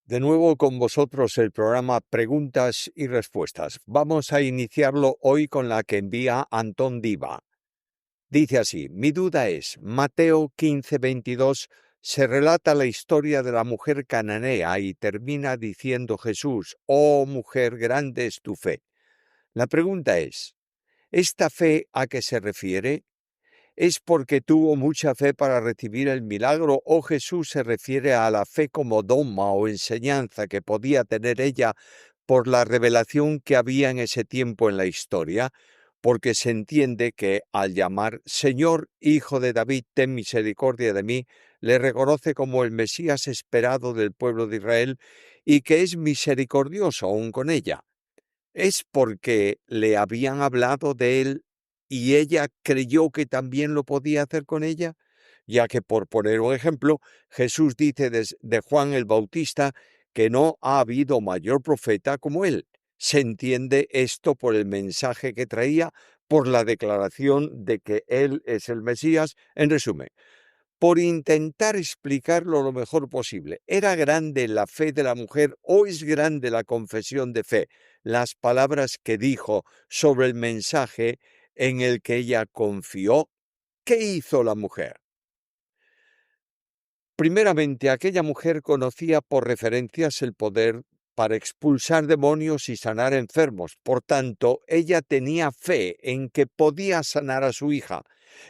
De nuevo con vosotros el programa Preguntas y Respuestas. Vamos a iniciarlo hoy con la que envía Antón Diva. Dice así: mi duda es, Mateo 15:22 se relata la historia de la mujer cananea y termina diciendo Jesús: oh mujer, grande es tu fe. La pregunta es, ¿esta fe a qué se refiere? ¿Es porque tuvo mucha fe para recibir el milagro o Jesús se refiere a la fe como dogma o enseñanza que podía tener ella por la revelación que había en ese tiempo en la historia? Porque se entiende que al llamar Señor, Hijo de David, ten misericordia de mí, le reconoce como el Mesías esperado del pueblo de Israel y que es misericordioso aún con ella. ¿Es porque le habían hablado de él y ella creyó que también lo podía hacer con ella? Ya que, por poner un ejemplo, Jesús dice de Juan el Bautista que no ha habido mayor profeta como él. Se entiende esto por el mensaje que traía, por la declaración de que él es el Mesías. En resumen, por intentar explicarlo lo mejor posible. ¿Era grande la fe de la mujer o es grande la confesión de fe? Las palabras que dijo sobre el mensaje en el que ella confió. ¿Qué hizo la mujer? Primeramente, aquella mujer conocía por referencias el poder para expulsar demonios y sanar enfermos. Por tanto, ella tenía fe en que podía sanar a su hija.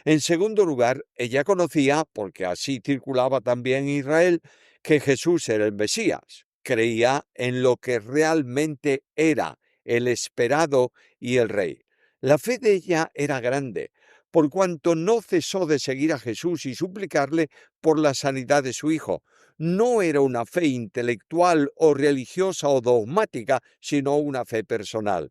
En segundo lugar, ella conocía, porque así circulaba también en Israel, que Jesús era el Mesías. Creía en lo que realmente era, el esperado y el rey. La fe de ella era grande, por cuanto no cesó de seguir a Jesús y suplicarle por la sanidad de su hijo. No era una fe intelectual o religiosa o dogmática, sino una fe personal.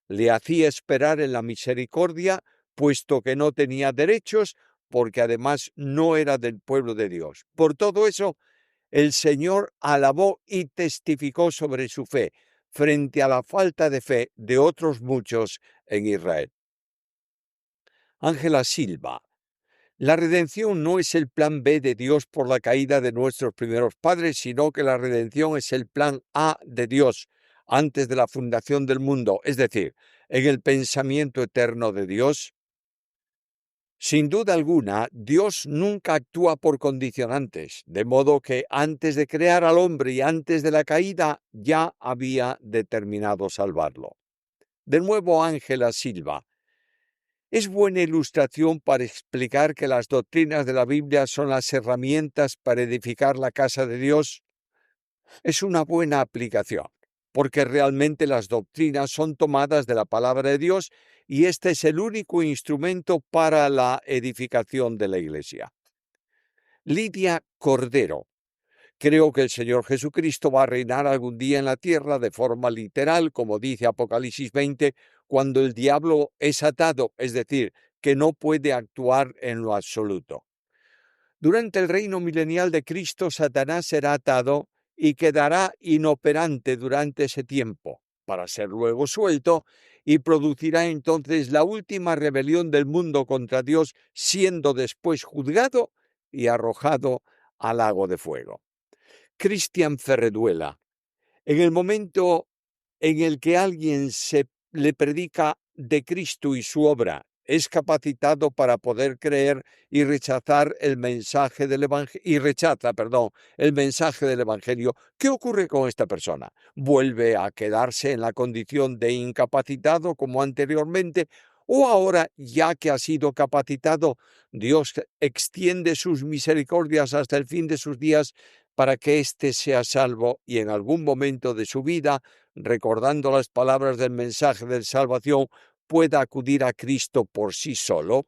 Le hacía esperar en la misericordia, puesto que no tenía derechos, porque además no era del pueblo de Dios. Por todo eso, el Señor alabó y testificó sobre su fe, frente a la falta de fe de otros muchos en Israel. Ángela Silva. La redención no es el plan B de Dios por la caída de nuestros primeros padres, sino que la redención es el plan A de Dios antes de la fundación del mundo, es decir, en el pensamiento eterno de Dios. Sin duda alguna, Dios nunca actúa por condicionantes, de modo que antes de crear al hombre y antes de la caída ya había determinado salvarlo. De nuevo, Ángela Silva. Es buena ilustración para explicar que las doctrinas de la Biblia son las herramientas para edificar la casa de Dios. Es una buena aplicación, porque realmente las doctrinas son tomadas de la palabra de Dios y este es el único instrumento para la edificación de la iglesia. Lidia Cordero. Creo que el Señor Jesucristo va a reinar algún día en la tierra de forma literal, como dice Apocalipsis 20, cuando el diablo es atado, es decir, que no puede actuar en lo absoluto. Durante el reino milenial de Cristo, Satanás será atado y quedará inoperante durante ese tiempo, para ser luego suelto, y producirá entonces la última rebelión del mundo contra Dios, siendo después juzgado y arrojado al lago de fuego. Cristian Ferreduela. En el momento en el que alguien se le predica de Cristo y su obra, es capacitado para poder creer y rechazar el mensaje del el mensaje del evangelio. ¿Qué ocurre con esta persona? ¿Vuelve a quedarse en la condición de incapacitado como anteriormente? ¿O ahora, ya que ha sido capacitado, Dios extiende sus misericordias hasta el fin de sus días para que éste sea salvo y en algún momento de su vida, recordando las palabras del mensaje de salvación, pueda acudir a Cristo por sí solo?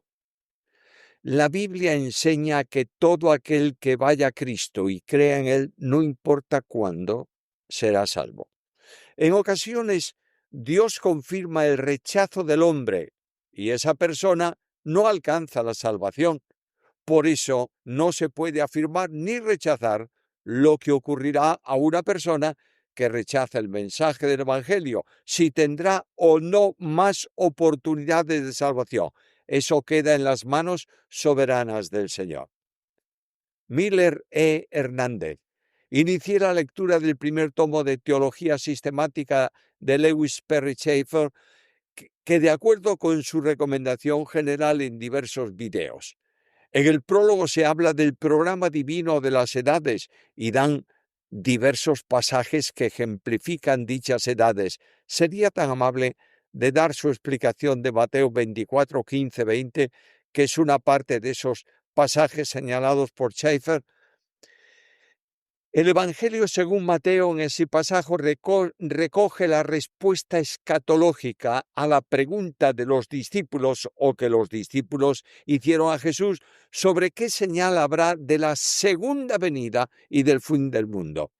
La Biblia enseña que todo aquel que vaya a Cristo y crea en Él, no importa cuándo, será salvo. En ocasiones, Dios confirma el rechazo del hombre y esa persona no alcanza la salvación. Por eso no se puede afirmar ni rechazar lo que ocurrirá a una persona que rechaza el mensaje del Evangelio, si tendrá o no más oportunidades de salvación. Eso queda en las manos soberanas del Señor. Miller E. Hernández. Inicié la lectura del primer tomo de Teología Sistemática de Lewis Perry Schaeffer, que de acuerdo con su recomendación general en diversos videos. En el prólogo se habla del programa divino de las edades y dan diversos pasajes que ejemplifican dichas edades. ¿Sería tan amable de dar su explicación de Mateo 24, 15, 20, que es una parte de esos pasajes señalados por Schaeffer? El Evangelio según Mateo en ese pasaje recoge la respuesta escatológica a la pregunta de los discípulos o que los discípulos hicieron a Jesús sobre qué señal habrá de la segunda venida y del fin del mundo.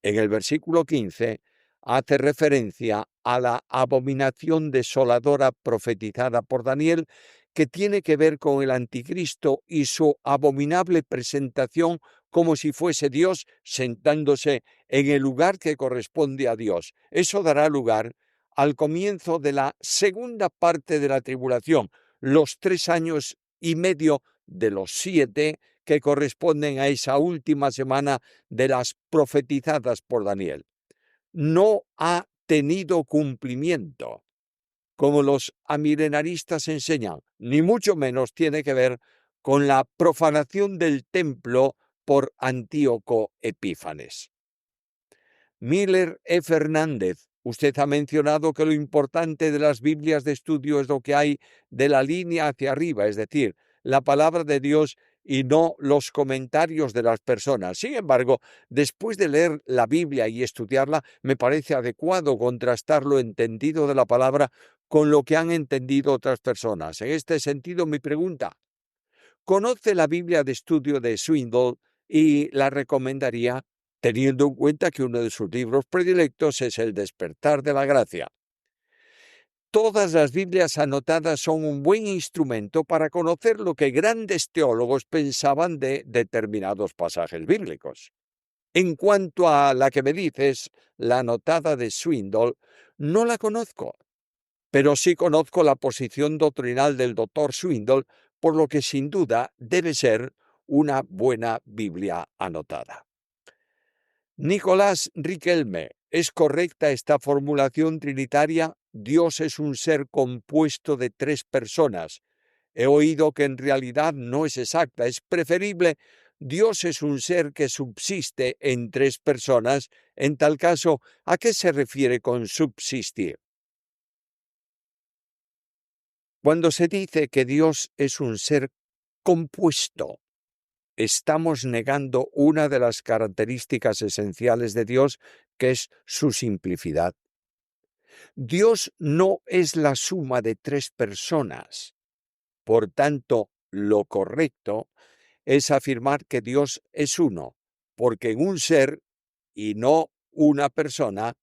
En el versículo 15 hace referencia a la abominación desoladora profetizada por Daniel, que tiene que ver con el anticristo y su abominable presentación como si fuese Dios sentándose en el lugar que corresponde a Dios. Eso dará lugar al comienzo de la segunda parte de la tribulación, los 3 años y medio de los 7 que corresponden a esa última semana de las profetizadas por Daniel. No ha tenido cumplimiento, como los amilenaristas enseñan, ni mucho menos tiene que ver con la profanación del templo por Antíoco Epífanes. Miller E. Fernández, usted ha mencionado que lo importante de las Biblias de estudio es lo que hay de la línea hacia arriba, es decir, la palabra de Dios y no los comentarios de las personas. Sin embargo, después de leer la Biblia y estudiarla, me parece adecuado contrastar lo entendido de la palabra con lo que han entendido otras personas. En este sentido, mi pregunta: ¿conoce la Biblia de estudio de Swindoll y la recomendaría, teniendo en cuenta que uno de sus libros predilectos es El despertar de la gracia? Todas las Biblias anotadas son un buen instrumento para conocer lo que grandes teólogos pensaban de determinados pasajes bíblicos. En cuanto a la que me dices, la anotada de Swindoll, no la conozco, pero sí conozco la posición doctrinal del doctor Swindoll, por lo que sin duda debe ser una buena Biblia anotada. Nicolás Riquelme, ¿es correcta esta formulación trinitaria? Dios es un ser compuesto de 3 personas. He oído que en realidad no es exacta, es preferible. Dios es un ser que subsiste en 3 personas. En tal caso, ¿a qué se refiere con subsistir? Cuando se dice que Dios es un ser compuesto, estamos negando una de las características esenciales de Dios, que es su simplicidad. Dios no es la suma de 3 personas. Por tanto, lo correcto es afirmar que Dios es uno, porque en un ser y no una persona,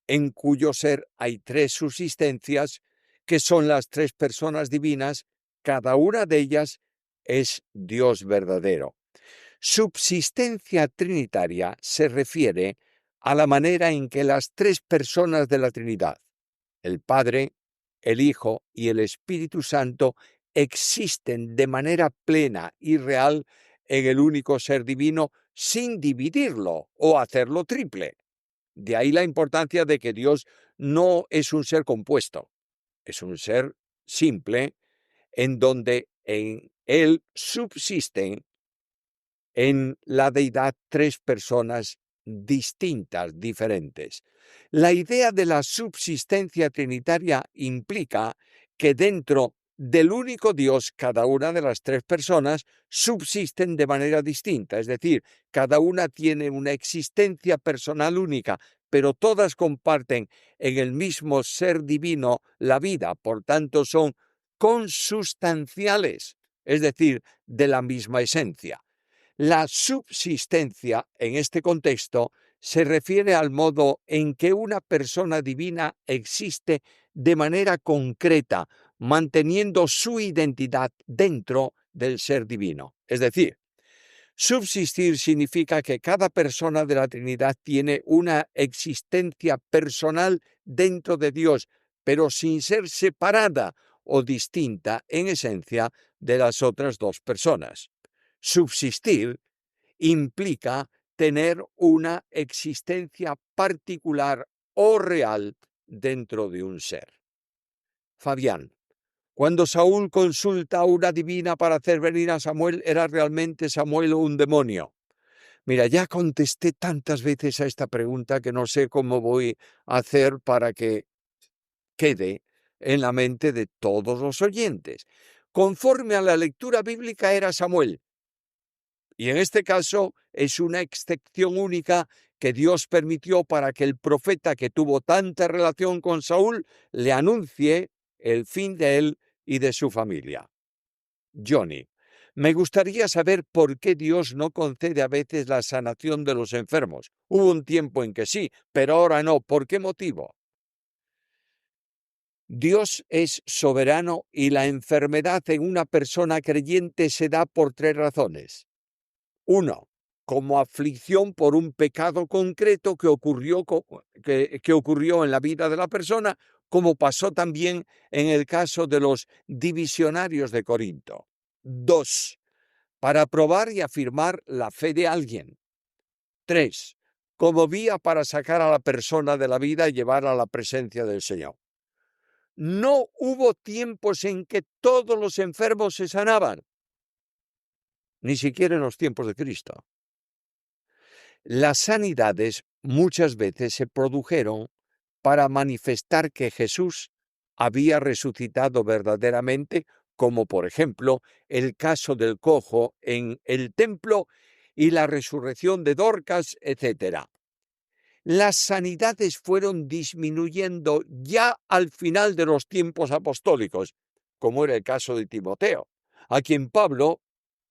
en cuyo ser hay 3 subsistencias, que son las 3 personas divinas, cada una de ellas es Dios verdadero. Subsistencia trinitaria se refiere a la manera en que las 3 personas de la Trinidad, el Padre, el Hijo y el Espíritu Santo, existen de manera plena y real en el único ser divino sin dividirlo o hacerlo triple. De ahí la importancia de que Dios no es un ser compuesto, es un ser simple en donde en él subsisten en la deidad 3 personas distintas, diferentes. La idea de la subsistencia trinitaria implica que dentro del único Dios, cada una de las 3 personas subsisten de manera distinta, es decir, cada una tiene una existencia personal única, pero todas comparten en el mismo ser divino la vida, por tanto son consustanciales, es decir, de la misma esencia. La subsistencia, en este contexto, se refiere al modo en que una persona divina existe de manera concreta, manteniendo su identidad dentro del ser divino. Es decir, subsistir significa que cada persona de la Trinidad tiene una existencia personal dentro de Dios, pero sin ser separada o distinta en esencia de las otras 2 personas. Subsistir implica tener una existencia particular o real dentro de un ser. Fabián, cuando Saúl consulta a una divina para hacer venir a Samuel, ¿era realmente Samuel un demonio? Mira, ya contesté tantas veces a esta pregunta que no sé cómo voy a hacer para que quede en la mente de todos los oyentes. Conforme a la lectura bíblica era Samuel. Y en este caso es una excepción única que Dios permitió para que el profeta que tuvo tanta relación con Saúl le anuncie el fin de él y de su familia. Johnny, me gustaría saber por qué Dios no concede a veces la sanación de los enfermos. Hubo un tiempo en que sí, pero ahora no. ¿Por qué motivo? Dios es soberano y la enfermedad en una persona creyente se da por 3 razones. 1, como aflicción por un pecado concreto que ocurrió en la vida de la persona, como pasó también en el caso de los divisionarios de Corinto. 2, para probar y afirmar la fe de alguien. 3, como vía para sacar a la persona de la vida y llevarla a la presencia del Señor. No hubo tiempos en que todos los enfermos se sanaban, ni siquiera en los tiempos de Cristo. Las sanidades muchas veces se produjeron para manifestar que Jesús había resucitado verdaderamente, como por ejemplo el caso del cojo en el templo y la resurrección de Dorcas, etc. Las sanidades fueron disminuyendo ya al final de los tiempos apostólicos, como era el caso de Timoteo, a quien Pablo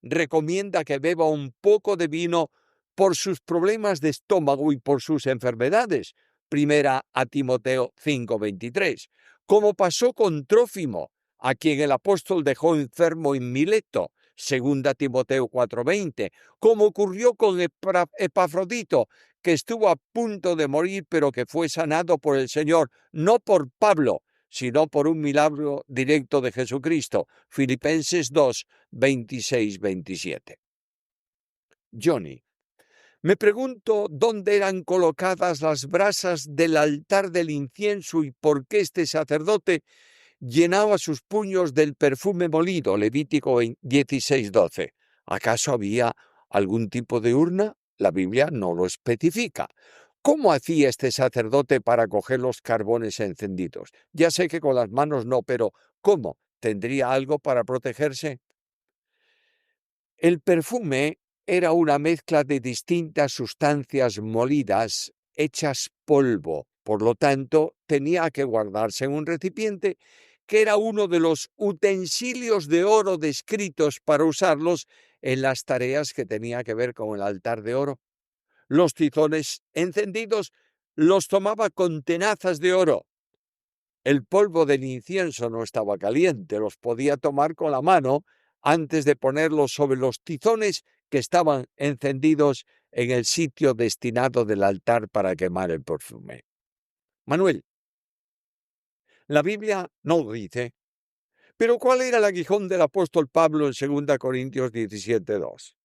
recomienda que beba un poco de vino por sus problemas de estómago y por sus enfermedades. Primera a Timoteo 5:23. Como pasó con Trófimo, a quien el apóstol dejó enfermo en Mileto. Segunda Timoteo 4:20. Como ocurrió con Epafrodito, que estuvo a punto de morir, pero que fue sanado por el Señor, no por Pablo, sino por un milagro directo de Jesucristo. Filipenses 2:26-27. Johnny, me pregunto dónde eran colocadas las brasas del altar del incienso y por qué este sacerdote llenaba sus puños del perfume molido. Levítico 16:12. ¿Acaso había algún tipo de urna? La Biblia no lo especifica. ¿Cómo hacía este sacerdote para coger los carbones encendidos? Ya sé que con las manos no, pero ¿cómo? ¿Tendría algo para protegerse? El perfume era una mezcla de distintas sustancias molidas hechas polvo. Por lo tanto, tenía que guardarse en un recipiente que era uno de los utensilios de oro descritos para usarlos en las tareas que tenía que ver con el altar de oro. Los tizones encendidos los tomaba con tenazas de oro. El polvo del incienso no estaba caliente, los podía tomar con la mano antes de ponerlos sobre los tizones que estaban encendidos en el sitio destinado del altar para quemar el perfume. Manuel, la Biblia no lo dice, pero ¿cuál era el aguijón del apóstol Pablo en 2 Corintios 17:2?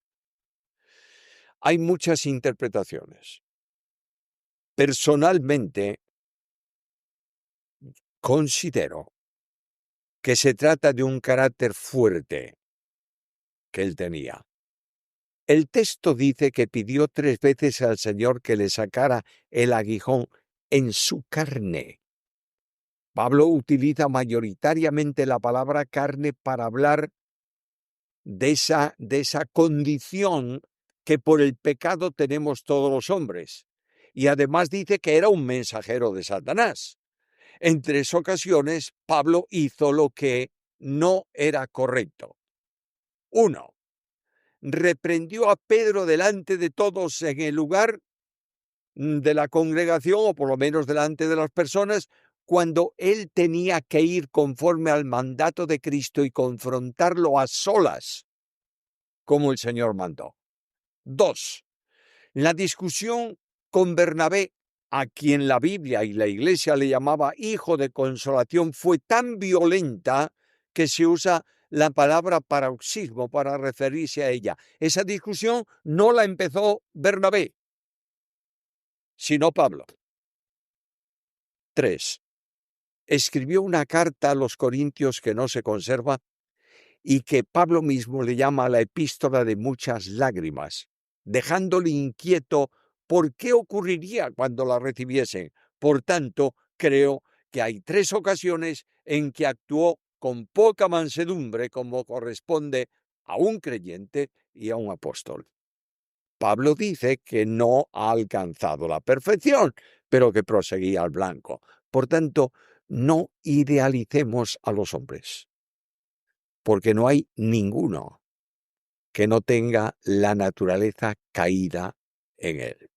Hay muchas interpretaciones. Personalmente, considero que se trata de un carácter fuerte que él tenía. El texto dice que pidió 3 veces al Señor que le sacara el aguijón en su carne. Pablo utiliza mayoritariamente la palabra carne para hablar de esa condición que por el pecado tenemos todos los hombres. Y además dice que era un mensajero de Satanás. En 3 ocasiones, Pablo hizo lo que no era correcto. 1. Reprendió a Pedro delante de todos en el lugar de la congregación, o por lo menos delante de las personas, cuando él tenía que ir conforme al mandato de Cristo y confrontarlo a solas, como el Señor mandó. 2. La discusión con Bernabé, a quien la Biblia y la Iglesia le llamaba hijo de consolación, fue tan violenta que se usa la palabra paroxismo para referirse a ella. Esa discusión no la empezó Bernabé, sino Pablo. 3. Escribió una carta a los Corintios que no se conserva y que Pablo mismo le llama la epístola de muchas lágrimas, dejándole inquieto por qué ocurriría cuando la recibiesen. Por tanto, creo que hay 3 ocasiones en que actuó con poca mansedumbre, como corresponde a un creyente y a un apóstol. Pablo dice que no ha alcanzado la perfección, pero que proseguía al blanco. Por tanto, no idealicemos a los hombres, porque no hay ninguno que no tenga la naturaleza caída en él.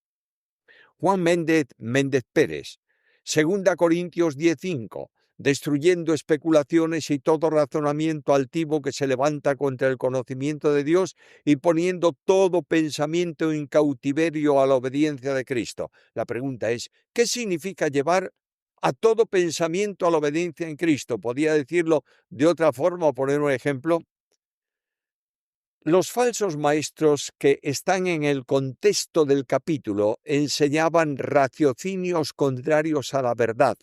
Juan Méndez Pérez, 2 Corintios 10:5, destruyendo especulaciones y todo razonamiento altivo que se levanta contra el conocimiento de Dios y poniendo todo pensamiento en cautiverio a la obediencia de Cristo. La pregunta es, ¿qué significa llevar a todo pensamiento a la obediencia en Cristo? ¿Podría decirlo de otra forma o poner un ejemplo? Los falsos maestros que están en el contexto del capítulo enseñaban raciocinios contrarios a la verdad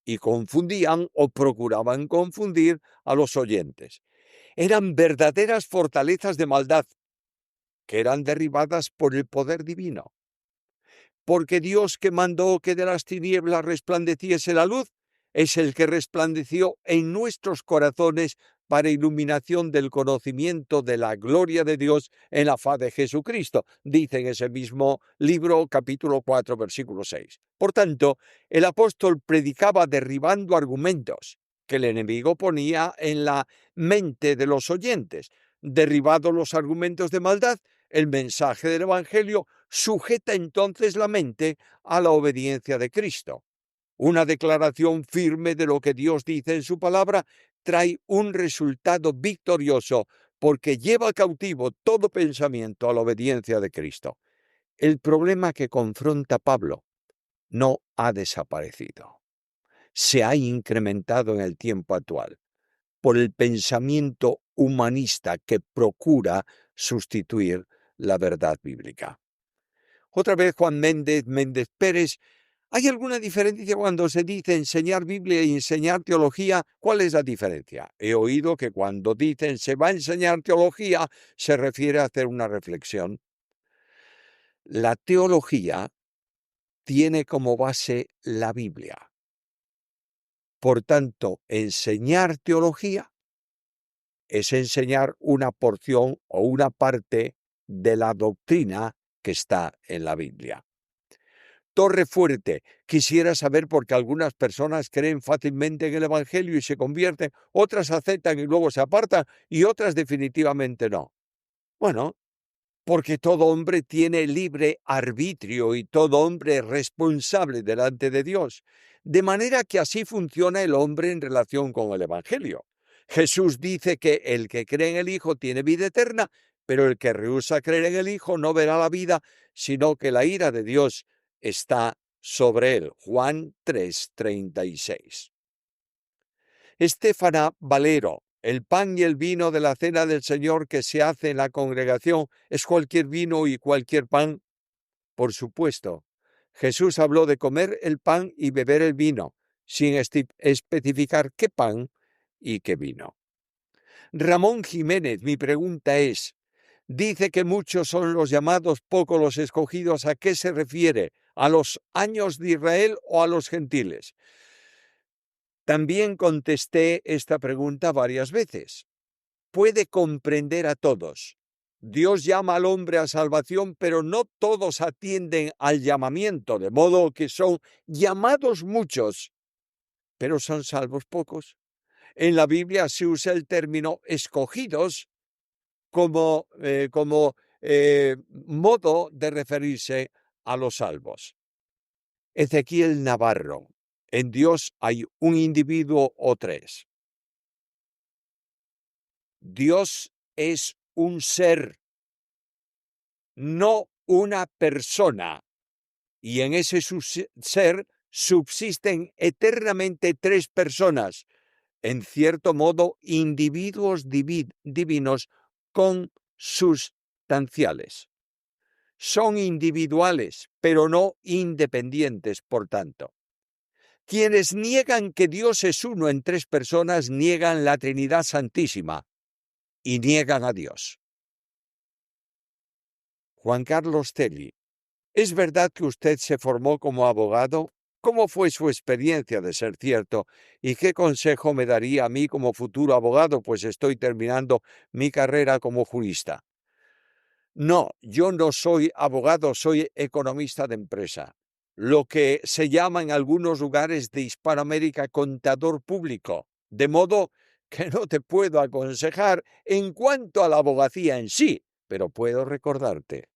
y confundían o procuraban confundir a los oyentes. Eran verdaderas fortalezas de maldad que eran derribadas por el poder divino. Porque Dios, que mandó que de las tinieblas resplandeciese la luz, es el que resplandeció en nuestros corazones para iluminación del conocimiento de la gloria de Dios en la faz de Jesucristo, dice en ese mismo libro, capítulo 4, versículo 6. Por tanto, el apóstol predicaba derribando argumentos que el enemigo ponía en la mente de los oyentes. Derribados los argumentos de maldad, el mensaje del Evangelio sujeta entonces la mente a la obediencia de Cristo. Una declaración firme de lo que Dios dice en su palabra trae un resultado victorioso porque lleva cautivo todo pensamiento a la obediencia de Cristo. El problema que confronta Pablo no ha desaparecido. Se ha incrementado en el tiempo actual por el pensamiento humanista que procura sustituir la verdad bíblica. Otra vez Juan Méndez Pérez. ¿Hay alguna diferencia cuando se dice enseñar Biblia y enseñar teología? ¿Cuál es la diferencia? He oído que cuando dicen se va a enseñar teología, se refiere a hacer una reflexión. La teología tiene como base la Biblia. Por tanto, enseñar teología es enseñar una porción o una parte de la doctrina que está en la Biblia. Torre fuerte. Quisiera saber por qué algunas personas creen fácilmente en el Evangelio y se convierten, otras aceptan y luego se apartan y otras definitivamente no. Bueno, porque todo hombre tiene libre arbitrio y todo hombre es responsable delante de Dios. De manera que así funciona el hombre en relación con el Evangelio. Jesús dice que el que cree en el Hijo tiene vida eterna, pero el que rehúsa creer en el Hijo no verá la vida, sino que la ira de Dios está sobre él. Juan 3:36. Estéfana Valero. El pan y el vino de la cena del Señor que se hace en la congregación es cualquier vino y cualquier pan. Por supuesto, Jesús habló de comer el pan y beber el vino, sin especificar qué pan y qué vino. Ramón Jiménez, mi pregunta es, dice que muchos son los llamados, pocos los escogidos. ¿A qué se refiere? ¿A los años de Israel o a los gentiles? También contesté esta pregunta varias veces. Puede comprender a todos. Dios llama al hombre a salvación, pero no todos atienden al llamamiento, de modo que son llamados muchos, pero son salvos pocos. En la Biblia se usa el término escogidos como modo de referirse a los salvos. Ezequiel Navarro. En Dios hay un individuo o 3. Dios es un ser, no una persona. Y en ese ser subsisten eternamente 3 personas. en cierto modo, individuos divinos consustanciales. Son individuales, pero no independientes, por tanto. Quienes niegan que Dios es uno en tres personas, niegan la Trinidad Santísima y niegan a Dios. Juan Carlos Telly, ¿es verdad que usted se formó como abogado? ¿Cómo fue su experiencia, de ser cierto? ¿Y qué consejo me daría a mí como futuro abogado? Pues estoy terminando mi carrera como jurista. No, yo no soy abogado, soy economista de empresa. Lo que se llama en algunos lugares de Hispanoamérica contador público. De modo que no te puedo aconsejar en cuanto a la abogacía en sí, pero puedo recordarte.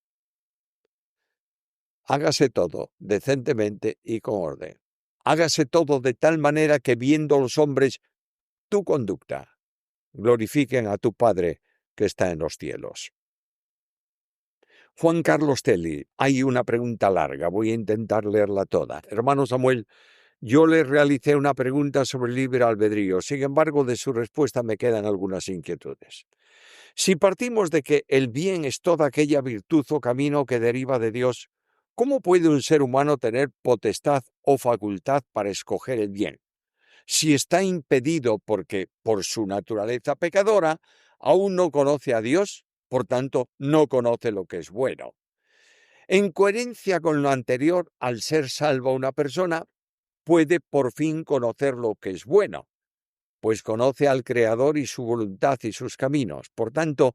Hágase todo decentemente y con orden. Hágase todo de tal manera que, viendo los hombres tu conducta, glorifiquen a tu Padre que está en los cielos. Juan Carlos Telly, hay una pregunta larga, voy a intentar leerla toda. Hermano Samuel, yo le realicé una pregunta sobre el libre albedrío, sin embargo, de su respuesta me quedan algunas inquietudes. Si partimos de que el bien es toda aquella virtud o camino que deriva de Dios, ¿cómo puede un ser humano tener potestad o facultad para escoger el bien? Si está impedido porque, por su naturaleza pecadora, aún no conoce a Dios, por tanto, no conoce lo que es bueno. En coherencia con lo anterior, al ser salva una persona, puede por fin conocer lo que es bueno, pues conoce al Creador y su voluntad y sus caminos. Por tanto,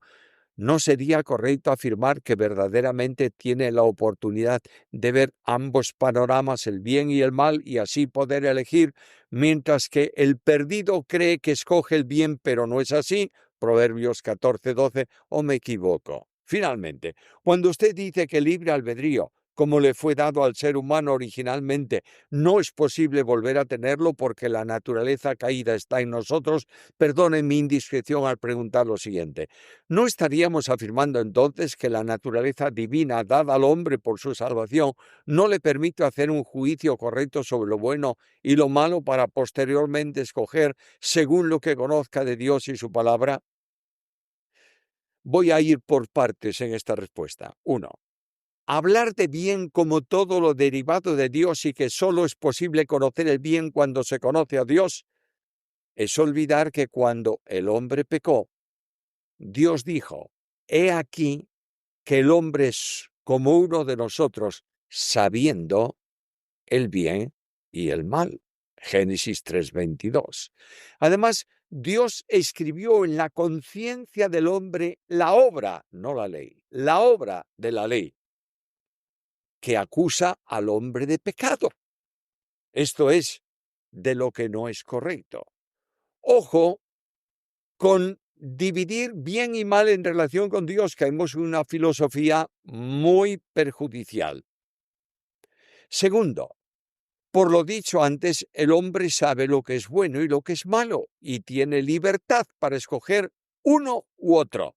¿no sería correcto afirmar que verdaderamente tiene la oportunidad de ver ambos panoramas, el bien y el mal, y así poder elegir, mientras que el perdido cree que escoge el bien, pero no es así? Proverbios 14:12, ¿o me equivoco? Finalmente, cuando usted dice que el libre albedrío, como le fue dado al ser humano originalmente, no es posible volver a tenerlo porque la naturaleza caída está en nosotros, perdone mi indiscreción al preguntar lo siguiente. ¿No estaríamos afirmando entonces que la naturaleza divina dada al hombre por su salvación no le permite hacer un juicio correcto sobre lo bueno y lo malo para posteriormente escoger según lo que conozca de Dios y su palabra? Voy a ir por partes en esta respuesta. 1. Hablar de bien como todo lo derivado de Dios y que solo es posible conocer el bien cuando se conoce a Dios es olvidar que cuando el hombre pecó, Dios dijo: «He aquí que el hombre es como uno de nosotros, sabiendo el bien y el mal». Génesis 3:22. Además, Dios escribió en la conciencia del hombre la obra, no la ley, la obra de la ley, que acusa al hombre de pecado. Esto es, de lo que no es correcto. Ojo con dividir bien y mal en relación con Dios, caemos en una filosofía muy perjudicial. Segundo, por lo dicho antes, el hombre sabe lo que es bueno y lo que es malo y tiene libertad para escoger uno u otro.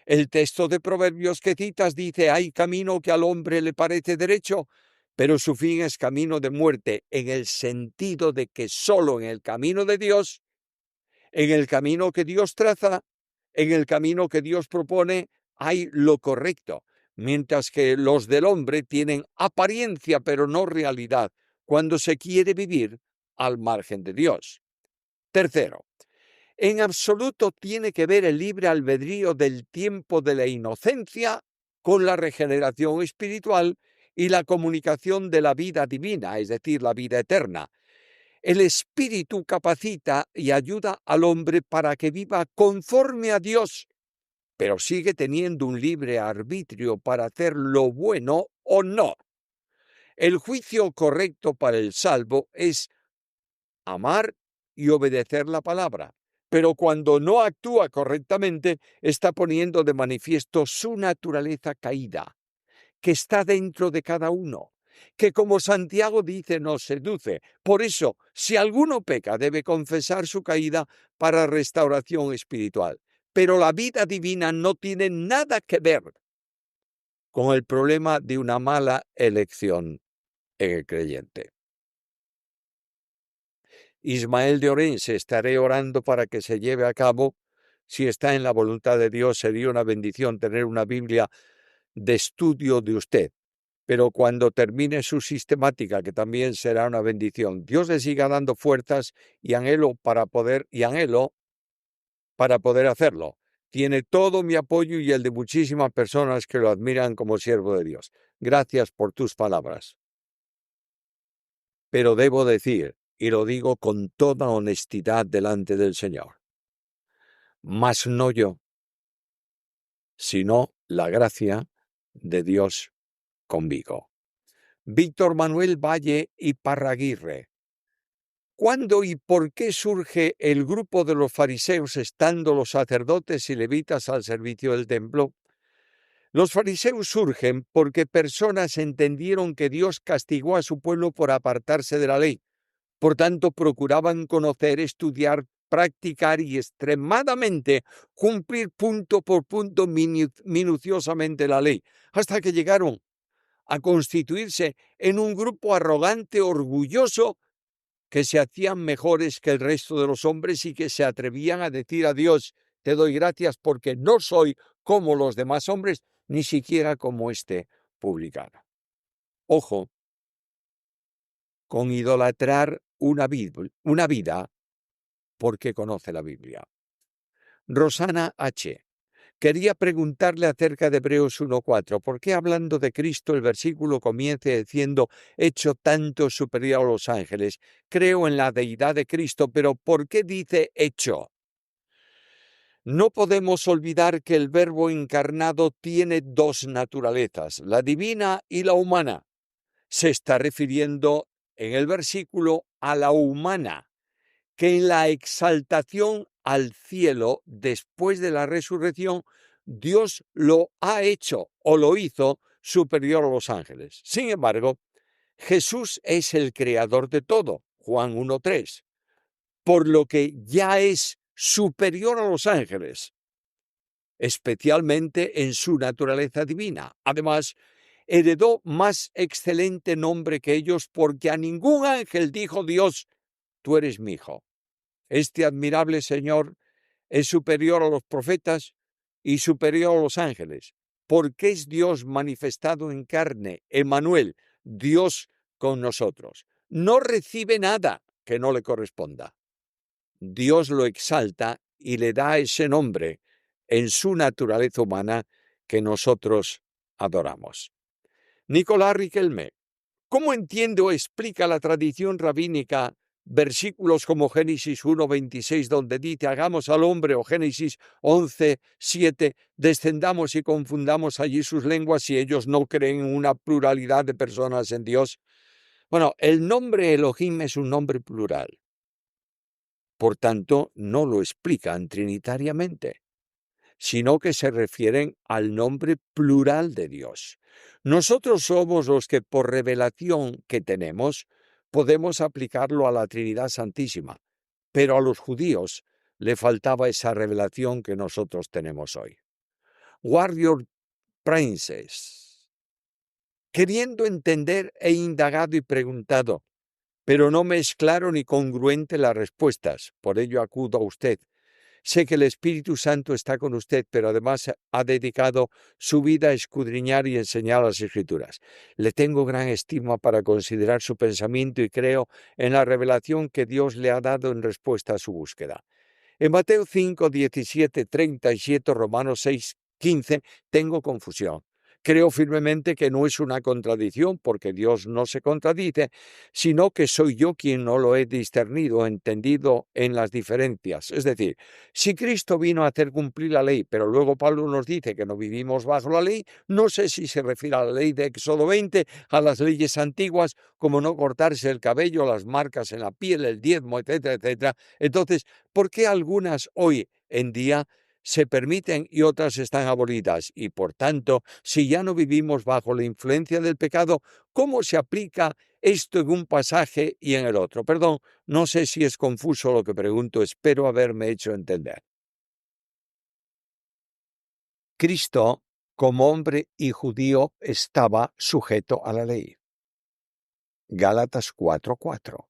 El texto de Proverbios que citas dice: «Hay camino que al hombre le parece derecho, pero su fin es camino de muerte», en el sentido de que solo en el camino de Dios, en el camino que Dios traza, en el camino que Dios propone, hay lo correcto, mientras que los del hombre tienen apariencia pero no realidad cuando se quiere vivir al margen de Dios. Tercero, en absoluto tiene que ver el libre albedrío del tiempo de la inocencia con la regeneración espiritual y la comunicación de la vida divina, es decir, la vida eterna. El Espíritu capacita y ayuda al hombre para que viva conforme a Dios, pero sigue teniendo un libre arbitrio para hacer lo bueno o no. El juicio correcto para el salvo es amar y obedecer la palabra, pero cuando no actúa correctamente, está poniendo de manifiesto su naturaleza caída, que está dentro de cada uno, que, como Santiago dice, nos seduce. Por eso, si alguno peca, debe confesar su caída para restauración espiritual. Pero la vida divina no tiene nada que ver con el problema de una mala elección en el creyente. Ismael de Orense, estaré orando para que se lleve a cabo. Si está en la voluntad de Dios, sería una bendición tener una Biblia de estudio de usted. Pero cuando termine su sistemática, que también será una bendición, Dios le siga dando fuerzas y anhelo para poder hacerlo. Tiene todo mi apoyo y el de muchísimas personas que lo admiran como siervo de Dios. Gracias por tus palabras. Pero debo decir, y lo digo con toda honestidad delante del Señor, mas no yo, sino la gracia de Dios conmigo. Víctor Manuel Valle y Parraguirre. ¿Cuándo y por qué surge el grupo de los fariseos estando los sacerdotes y levitas al servicio del templo? Los fariseos surgen porque personas entendieron que Dios castigó a su pueblo por apartarse de la ley. Por tanto, procuraban conocer, estudiar, practicar y extremadamente cumplir punto por punto minuciosamente la ley, hasta que llegaron a constituirse en un grupo arrogante, orgulloso, que se hacían mejores que el resto de los hombres y que se atrevían a decir a Dios: te doy gracias porque no soy como los demás hombres, ni siquiera como este publicano. Ojo con idolatrar una vida porque conoce la Biblia. Rosana H. Quería preguntarle acerca de Hebreos 1:4. ¿Por qué hablando de Cristo el versículo comienza diciendo hecho tanto superior a los ángeles? Creo en la deidad de Cristo, pero ¿por qué dice hecho? No podemos olvidar que el Verbo encarnado tiene dos naturalezas, la divina y la humana. Se está refiriendo en el versículo a la humana, que en la exaltación al cielo después de la resurrección, Dios lo ha hecho o lo hizo superior a los ángeles. Sin embargo, Jesús es el creador de todo, Juan 1:3, por lo que ya es superior a los ángeles, especialmente en su naturaleza divina. Además, heredó más excelente nombre que ellos, porque a ningún ángel dijo Dios: tú eres mi hijo. Este admirable Señor es superior a los profetas y superior a los ángeles, porque es Dios manifestado en carne, Emmanuel, Dios con nosotros. No recibe nada que no le corresponda. Dios lo exalta y le da ese nombre en su naturaleza humana que nosotros adoramos. Nicolás Riquelme. ¿Cómo entiende o explica la tradición rabínica versículos como Génesis 1:26, donde dice hagamos al hombre, o Génesis 11:7, descendamos y confundamos allí sus lenguas si ellos no creen en una pluralidad de personas en Dios? Bueno, el nombre Elohim es un nombre plural. Por tanto, no lo explican trinitariamente, sino que se refieren al nombre plural de Dios. Nosotros somos los que por revelación que tenemos podemos aplicarlo a la Trinidad Santísima, pero a los judíos le faltaba esa revelación que nosotros tenemos hoy. Warrior Princess, queriendo entender, he indagado y preguntado, pero no me es claro ni congruente las respuestas, por ello acudo a usted. Sé que el Espíritu Santo está con usted, pero además ha dedicado su vida a escudriñar y enseñar las Escrituras. Le tengo gran estima para considerar su pensamiento y creo en la revelación que Dios le ha dado en respuesta a su búsqueda. En Mateo 5, 17, 37, Romanos 6, 15, tengo confusión. Creo firmemente que no es una contradicción, porque Dios no se contradice, sino que soy yo quien no lo he discernido, entendido en las diferencias. Es decir, si Cristo vino a hacer cumplir la ley, pero luego Pablo nos dice que no vivimos bajo la ley, no sé si se refiere a la ley de Éxodo 20, a las leyes antiguas, como no cortarse el cabello, las marcas en la piel, el diezmo, etcétera, etcétera. Entonces, ¿por qué algunas hoy en día se permiten y otras están abolidas? Y por tanto, si ya no vivimos bajo la influencia del pecado, ¿cómo se aplica esto en un pasaje y en el otro? Perdón, no sé si es confuso lo que pregunto, espero haberme hecho entender. Cristo, como hombre y judío, estaba sujeto a la ley. Gálatas 4:4.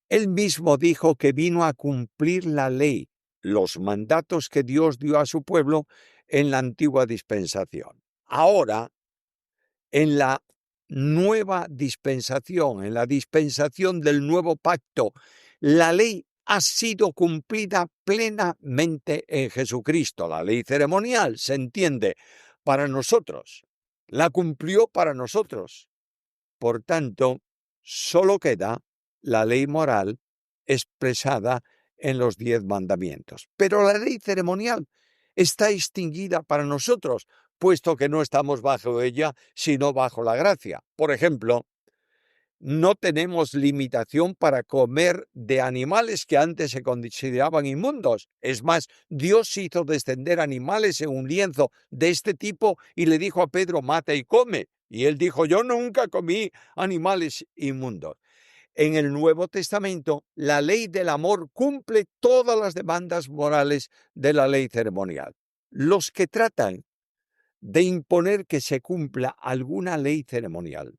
Él mismo dijo que vino a cumplir la ley, los mandatos que Dios dio a su pueblo en la antigua dispensación. Ahora, en la nueva dispensación, en la dispensación del nuevo pacto, la ley ha sido cumplida plenamente en Jesucristo. La ley ceremonial, se entiende, para nosotros. La cumplió para nosotros. Por tanto, solo queda la ley moral expresada en los 10 mandamientos. Pero la ley ceremonial está extinguida para nosotros, puesto que no estamos bajo ella, sino bajo la gracia. Por ejemplo, no tenemos limitación para comer de animales que antes se consideraban inmundos. Es más, Dios hizo descender animales en un lienzo de este tipo y le dijo a Pedro, mata y come. Y él dijo, yo nunca comí animales inmundos. En el Nuevo Testamento, la ley del amor cumple todas las demandas morales de la ley ceremonial. Los que tratan de imponer que se cumpla alguna ley ceremonial,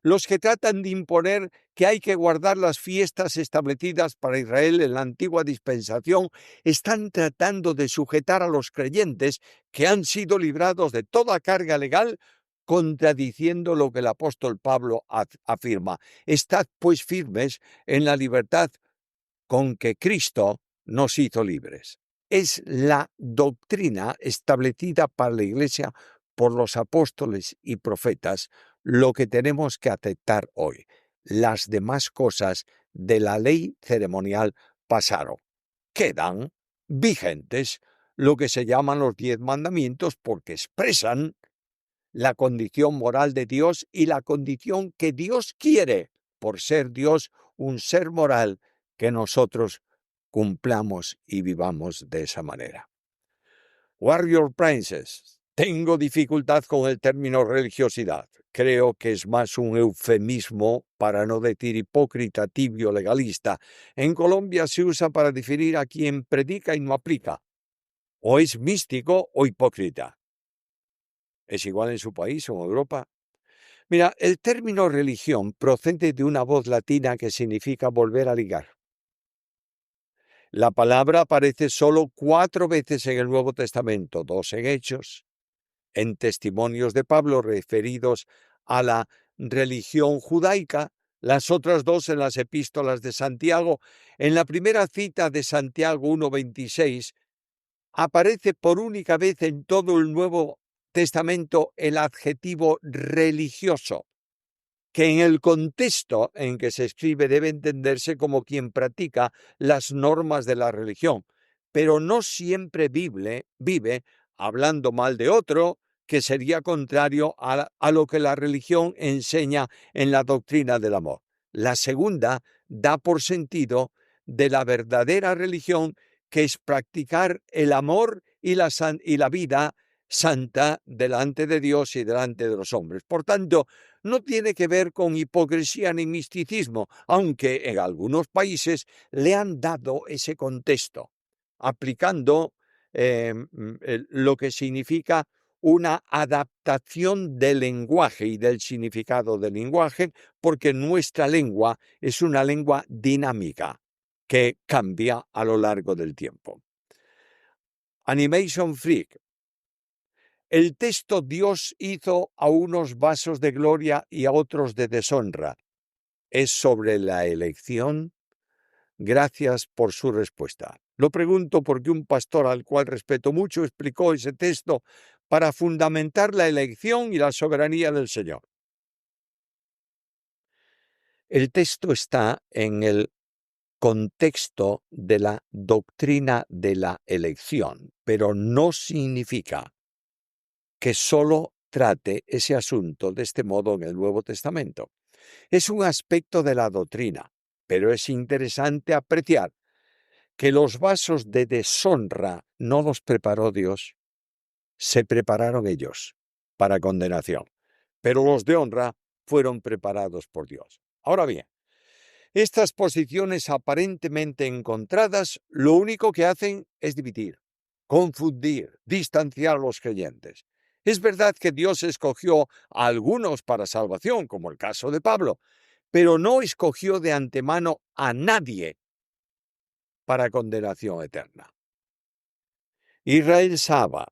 los que tratan de imponer que hay que guardar las fiestas establecidas para Israel en la antigua dispensación, están tratando de sujetar a los creyentes que han sido librados de toda carga legal, contradiciendo lo que el apóstol Pablo afirma. Estad pues firmes en la libertad con que Cristo nos hizo libres. Es la doctrina establecida para la Iglesia por los apóstoles y profetas lo que tenemos que aceptar hoy. Las demás cosas de la ley ceremonial pasaron. Quedan vigentes lo que se llaman los 10 mandamientos porque expresan la condición moral de Dios y la condición que Dios quiere, por ser Dios un ser moral, que nosotros cumplamos y vivamos de esa manera. Warrior Princess, tengo dificultad con el término religiosidad. Creo que es más un eufemismo para no decir hipócrita, tibio, legalista. En Colombia se usa para definir a quien predica y no aplica. O es místico o hipócrita. ¿Es igual en su país o en Europa? Mira, el término religión procede de una voz latina que significa volver a ligar. La palabra aparece solo 4 veces en el Nuevo Testamento, 2 en Hechos, en testimonios de Pablo referidos a la religión judaica, las otras 2 en las epístolas de Santiago. En la primera cita de Santiago 1:26 aparece por única vez en todo el Nuevo Testamento el adjetivo religioso, que en el contexto en que se escribe debe entenderse como quien practica las normas de la religión, pero no siempre vive hablando mal de otro, que sería contrario a lo que la religión enseña en la doctrina del amor. La segunda da por sentido de la verdadera religión, que es practicar el amor y la vida santa delante de Dios y delante de los hombres. Por tanto, no tiene que ver con hipocresía ni misticismo, aunque en algunos países le han dado ese contexto, aplicando lo que significa una adaptación del lenguaje y del significado del lenguaje, porque nuestra lengua es una lengua dinámica que cambia a lo largo del tiempo. Animation Freak. El texto Dios hizo a unos vasos de gloria y a otros de deshonra. ¿Es sobre la elección? Gracias por su respuesta. Lo pregunto porque un pastor al cual respeto mucho explicó ese texto para fundamentar la elección y la soberanía del Señor. El texto está en el contexto de la doctrina de la elección, pero no significa que solo trate ese asunto de este modo en el Nuevo Testamento. Es un aspecto de la doctrina, pero es interesante apreciar que los vasos de deshonra no los preparó Dios, se prepararon ellos para condenación, pero los de honra fueron preparados por Dios. Ahora bien, estas posiciones aparentemente encontradas lo único que hacen es dividir, confundir, distanciar a los creyentes. Es verdad que Dios escogió a algunos para salvación, como el caso de Pablo, pero no escogió de antemano a nadie para condenación eterna. Israel Saba,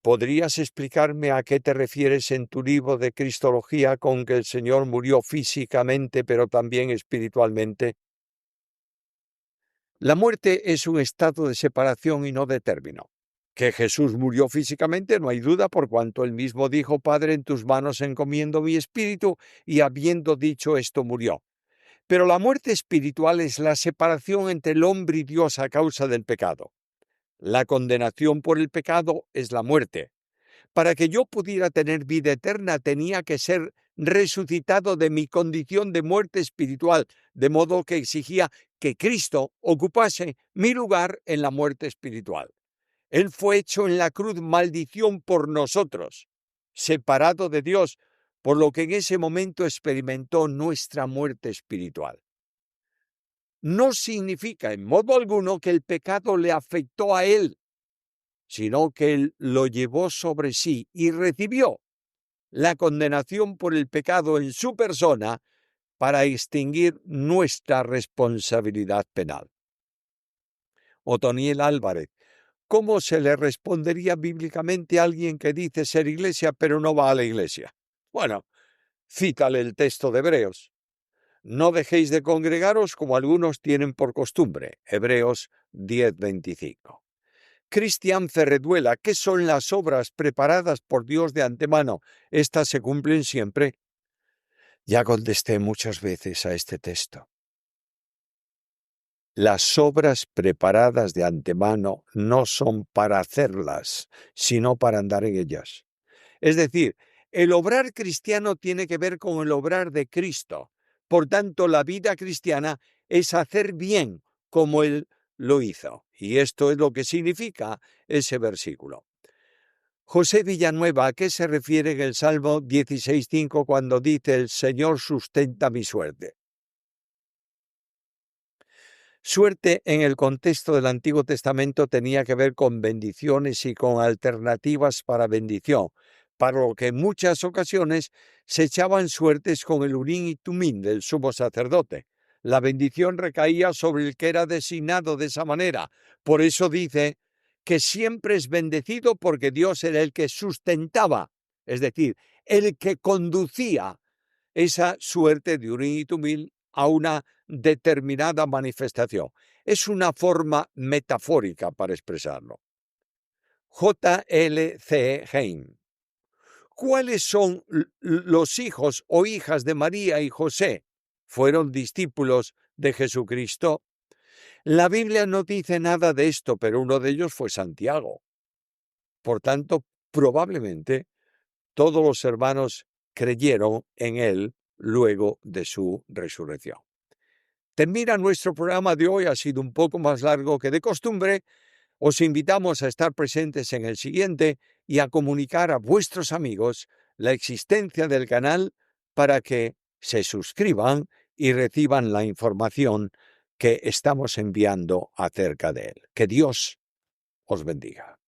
¿podrías explicarme a qué te refieres en tu libro de Cristología con que el Señor murió físicamente, pero también espiritualmente? La muerte es un estado de separación y no de término. Que Jesús murió físicamente, no hay duda, por cuanto él mismo dijo: Padre, en tus manos encomiendo mi espíritu, y habiendo dicho esto, murió. Pero la muerte espiritual es la separación entre el hombre y Dios a causa del pecado. La condenación por el pecado es la muerte. Para que yo pudiera tener vida eterna, tenía que ser resucitado de mi condición de muerte espiritual, de modo que exigía que Cristo ocupase mi lugar en la muerte espiritual. Él fue hecho en la cruz maldición por nosotros, separado de Dios, por lo que en ese momento experimentó nuestra muerte espiritual. No significa en modo alguno que el pecado le afectó a él, sino que él lo llevó sobre sí y recibió la condenación por el pecado en su persona para extinguir nuestra responsabilidad penal. Otoniel Álvarez: ¿cómo se le respondería bíblicamente a alguien que dice ser iglesia pero no va a la iglesia? Bueno, cítale el texto de Hebreos. No dejéis de congregaros como algunos tienen por costumbre. Hebreos 10:25. Cristian Ferreduela: ¿qué son las obras preparadas por Dios de antemano? ¿Estas se cumplen siempre? Ya contesté muchas veces a este texto. Las obras preparadas de antemano no son para hacerlas, sino para andar en ellas. Es decir, el obrar cristiano tiene que ver con el obrar de Cristo. Por tanto, la vida cristiana es hacer bien como Él lo hizo. Y esto es lo que significa ese versículo. José Villanueva: ¿a qué se refiere en el Salmo 16:5 cuando dice: el Señor sustenta mi suerte? Suerte en el contexto del Antiguo Testamento tenía que ver con bendiciones y con alternativas para bendición, para lo que en muchas ocasiones se echaban suertes con el Urim y Tumim del sumo sacerdote. La bendición recaía sobre el que era designado de esa manera. Por eso dice que siempre es bendecido, porque Dios era el que sustentaba, es decir, el que conducía esa suerte de Urim y Tumim a una determinada manifestación. Es una forma metafórica para expresarlo. J.L.C. Heim: ¿cuáles son los hijos o hijas de María y José? ¿Fueron discípulos de Jesucristo? La Biblia no dice nada de esto, pero uno de ellos fue Santiago. Por tanto, probablemente todos los hermanos creyeron en él luego de su resurrección. Termina nuestro programa de hoy. Ha sido un poco más largo que de costumbre. Os invitamos a estar presentes en el siguiente y a comunicar a vuestros amigos la existencia del canal para que se suscriban y reciban la información que estamos enviando acerca de él. Que Dios os bendiga.